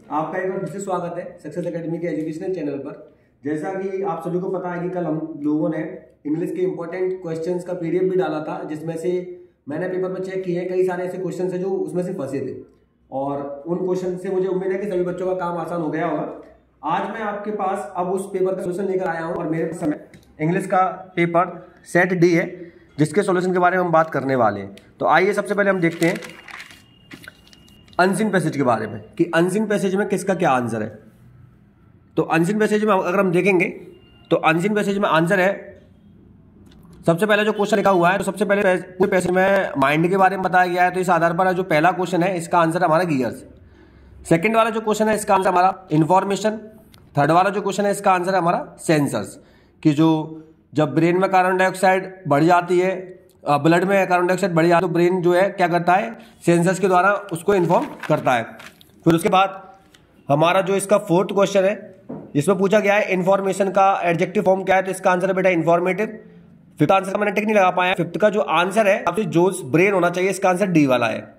आपका एक बार फिर से स्वागत है सक्सेस एकेडमी के एजुकेशनल चैनल पर। जैसा कि आप सभी को पता है कि कल हम लोगों ने इंग्लिश के इंपॉर्टेंट क्वेश्चंस का पीडीएफ भी डाला था, जिसमें से मैंने पेपर में चेक किए कई सारे ऐसे क्वेश्चन है जो उसमें से फंसे थे और उन क्वेश्चन से मुझे उम्मीद है कि सभी बच्चों का काम आसान हो गया होगा। आज मैं आपके पास अब उस पेपर का सोल्यूशन लेकर आया हूँ और मेरे पास समय इंग्लिश का पेपर सेट डी है, जिसके सोल्यूशन के बारे में हम बात करने वाले हैं। तो आइए सबसे पहले हम देखते हैं अनसीन पैसेज के बारे में कि अनसीन पैसेज में किसका क्या आंसर है। तो अनसीन पैसेज में अगर हम देखेंगे तो अनसीन पैसेज में आंसर है, सबसे पहले जो क्वेश्चन लिखा हुआ है तो सबसे पहले पूरे पैसेज में माइंड के बारे में बताया गया है। तो इस आधार पर जो पहला क्वेश्चन है इसका आंसर हमारा गियर्स। सेकंड वाला जो क्वेश्चन है इसका आंसर हमारा इंफॉर्मेशन। थर्ड वाला जो क्वेश्चन है इसका आंसर है हमारा सेंसर्स, कि जो जब ब्रेन में कार्बन डाइऑक्साइड बढ़ जाती है, ब्लड में कार्बन डाइऑक्साइड बढ़ जाती है तो ब्रेन जो है क्या करता है, सेंसर्स के द्वारा उसको इन्फॉर्म करता है। फिर उसके बाद हमारा जो इसका फोर्थ क्वेश्चन है जिसमें पूछा गया है इन्फॉर्मेशन का एडजेक्टिव फॉर्म क्या है, तो इसका आंसर है बेटा इन्फॉर्मेटिव। फिफ्थ आंसर का मैंने टिक नहीं लगा पाया। फिफ्थ का जो आंसर है आपसे जोस ब्रेन होना चाहिए, इसका आंसर डी वाला है।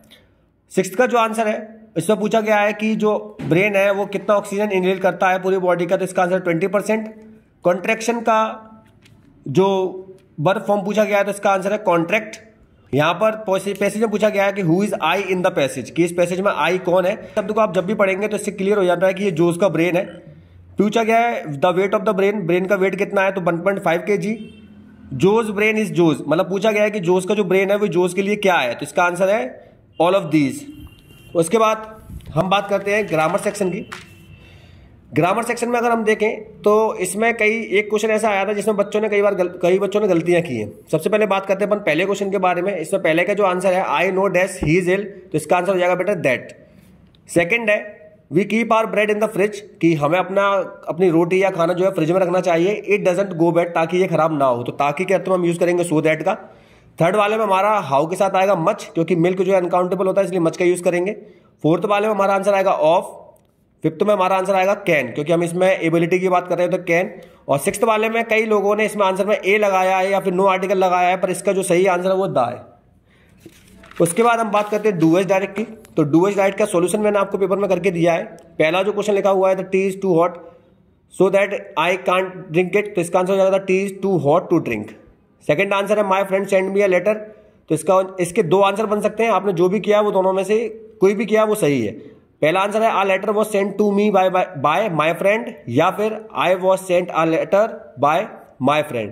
सिक्स्थ का जो आंसर है इसमें पूछा गया है कि जो ब्रेन है वो कितना ऑक्सीजन इनहेल करता है पूरी बॉडी का, तो इसका आंसर 20%। कॉन्ट्रैक्शन का जो वर्ब फॉर्म पूछा गया है तो इसका आंसर है कॉन्ट्रैक्ट। यहां पर पैसेज में पूछा गया है कि who is I in the passage, कि इस पैसेज में आई कौन है। शब्द को आप जब भी पढ़ेंगे तो इससे क्लियर हो जाता है कि ये जोस का ब्रेन है। पूछा गया है the weight of the brain, brain का वेट कितना है, तो 1.5 kg। जोस ब्रेन इज जोस, मतलब पूछा गया है कि जोस का जो ब्रेन है वो जोस के लिए क्या है, तो इसका आंसर है ऑल ऑफ दीज। उसके बाद हम बात करते हैं ग्रामर सेक्शन की। ग्रामर सेक्शन में अगर हम देखें तो इसमें एक क्वेश्चन ऐसा आया था जिसमें कई बच्चों ने गलतियां की हैं। सबसे पहले बात करते हैं अपन पहले क्वेश्चन के बारे में। इसमें पहले का जो आंसर है I know dash he is ill, तो इसका आंसर हो जाएगा बेटा दैट। सेकंड है we keep our bread in the fridge, कि हमें अपनी रोटी या खाना जो है फ्रिज में रखना चाहिए। इट डजंट गो बैड, ताकि ये खराब ना हो, तो ताकि के अर्थ में हम यूज करेंगे सो दैट का। थर्ड वाले में हमारा हाउ के साथ आएगा मच, क्योंकि मिल्क जो है अनकाउंटेबल होता है इसलिए मच का यूज करेंगे। फोर्थ वाले में हमारा आंसर आएगा ऑफ। फिफ्थ में हमारा आंसर आएगा कैन, क्योंकि हम इसमें एबिलिटी की बात कर रहे हैं तो कैन। और सिक्स्थ वाले में कई लोगों ने इसमें आंसर में ए लगाया है या फिर नो आर्टिकल लगाया है, पर इसका जो सही आंसर है वो द है। उसके बाद हम बात करते हैं डू एज डायरेक्ट की। तो डू एज डायरेक्ट का सॉल्यूशन मैंने आपको पेपर में करके दिया है। पहला जो क्वेश्चन लिखा हुआ है the tea is too hot so that I can't drink it, तो इसका आंसर हो जाएगा the tea is too hot to drink. Second answer है my friend send me a letter, तो इसके दो आंसर बन सकते हैं। आपने जो भी किया वो दोनों में से कोई भी किया वो सही है। पहला आंसर है a letter was sent to me by my friend, या फिर I was sent a letter by my friend.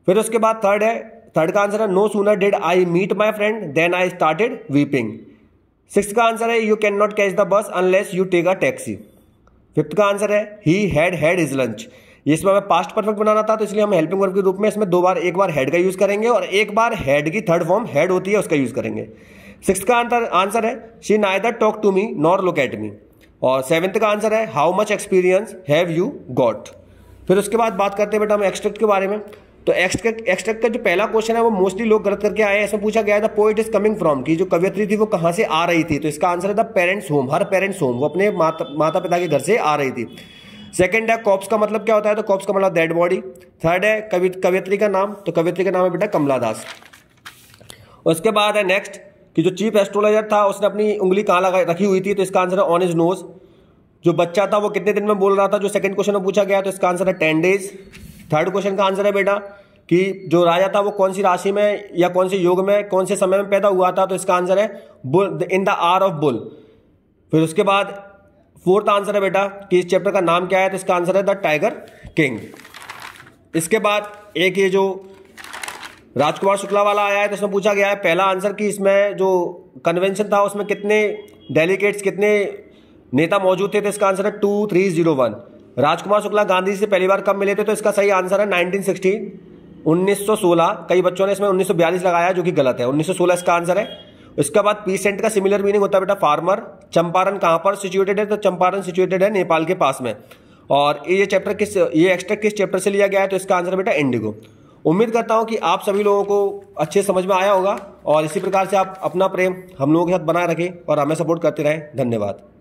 फिर उसके बाद थर्ड का आंसर है no sooner did I meet my friend than I started weeping. Sixth का answer है you can not catch the bus unless you take a taxi. Fifth का answer है he had his lunch. इसमें हमें past perfect बनाना था तो इसलिए हम हेल्पिंग वर्ब के रूप में इसमें एक बार हेड का यूज करेंगे और एक बार हेड की थर्ड फॉर्म हेड होती है उसका यूज करेंगे। सिक्स्थ का आंसर है she neither talk to me nor look at me. और सेवेंथ का आंसर है how much experience have you got. फिर उसके बाद बात करते हैं बेटा हम एक्सट्रैक्ट के बारे में। तो एक्सट्रैक्ट का जो पहला क्वेश्चन है वो मोस्टली लोग गलत करके आए हैं। इसमें पूछा गया था पोइट इज कमिंग फ्रॉम, की जो कवियत्री थी वो कहां से आ रही थी, तो इसका आंसर है the parents home. Her parents home, वो अपने माता पिता के घर से आ रही थी। सेकंड है कॉप्स का मतलब क्या होता है, तो कॉप्स का मतलब डेड बॉडी। थर्ड है कवियत्री का नाम, तो कवियत्री का नाम है बेटा कमला दास। उसके बाद है नेक्स्ट कि जो चीफ एस्ट्रोलॉजर था उसने अपनी उंगली कहाँ रखी हुई थी, तो इसका आंसर है ऑन हिज नोज। जो बच्चा था वो कितने दिन में बोल रहा था, जो सेकंड क्वेश्चन में पूछा गया, तो इसका आंसर है 10 days। थर्ड क्वेश्चन का आंसर है बेटा कि जो राजा था वो कौन सी राशि में या कौन से योग में कौन से समय में पैदा हुआ था, तो इसका आंसर है bull, in the hour of bull. फिर उसके बाद फोर्थ आंसर है बेटा कि इस चैप्टर का नाम क्या है, तो इसका आंसर है द टाइगर किंग। इसके बाद एक ये जो राजकुमार शुक्ला वाला आया है तो इसमें पूछा गया है पहला आंसर कि इसमें जो कन्वेंशन था उसमें कितने डेलीगेट्स कितने नेता मौजूद थे, तो इसका आंसर है 2301। राजकुमार शुक्ला गांधी से पहली बार कब मिले थे, तो इसका सही आंसर है 1916। कई बच्चों ने इसमें 1942 लगाया जो कि गलत है, 1916 इसका आंसर है। उसके बाद पीसेंट का सिमिलर मीनिंग होता है बेटा फार्मर। चंपारण कहां पर सिचुएटेड है, तो चंपारण सिचुएटेड है नेपाल के पास में। और ये एक्सट्रैक्ट किस चैप्टर से लिया गया है, तो इसका आंसर बेटा इंडिगो। उम्मीद करता हूं कि आप सभी लोगों को अच्छे समझ में आया होगा और इसी प्रकार से आप अपना प्रेम हम लोगों के साथ बनाए रखें और हमें सपोर्ट करते रहें। धन्यवाद।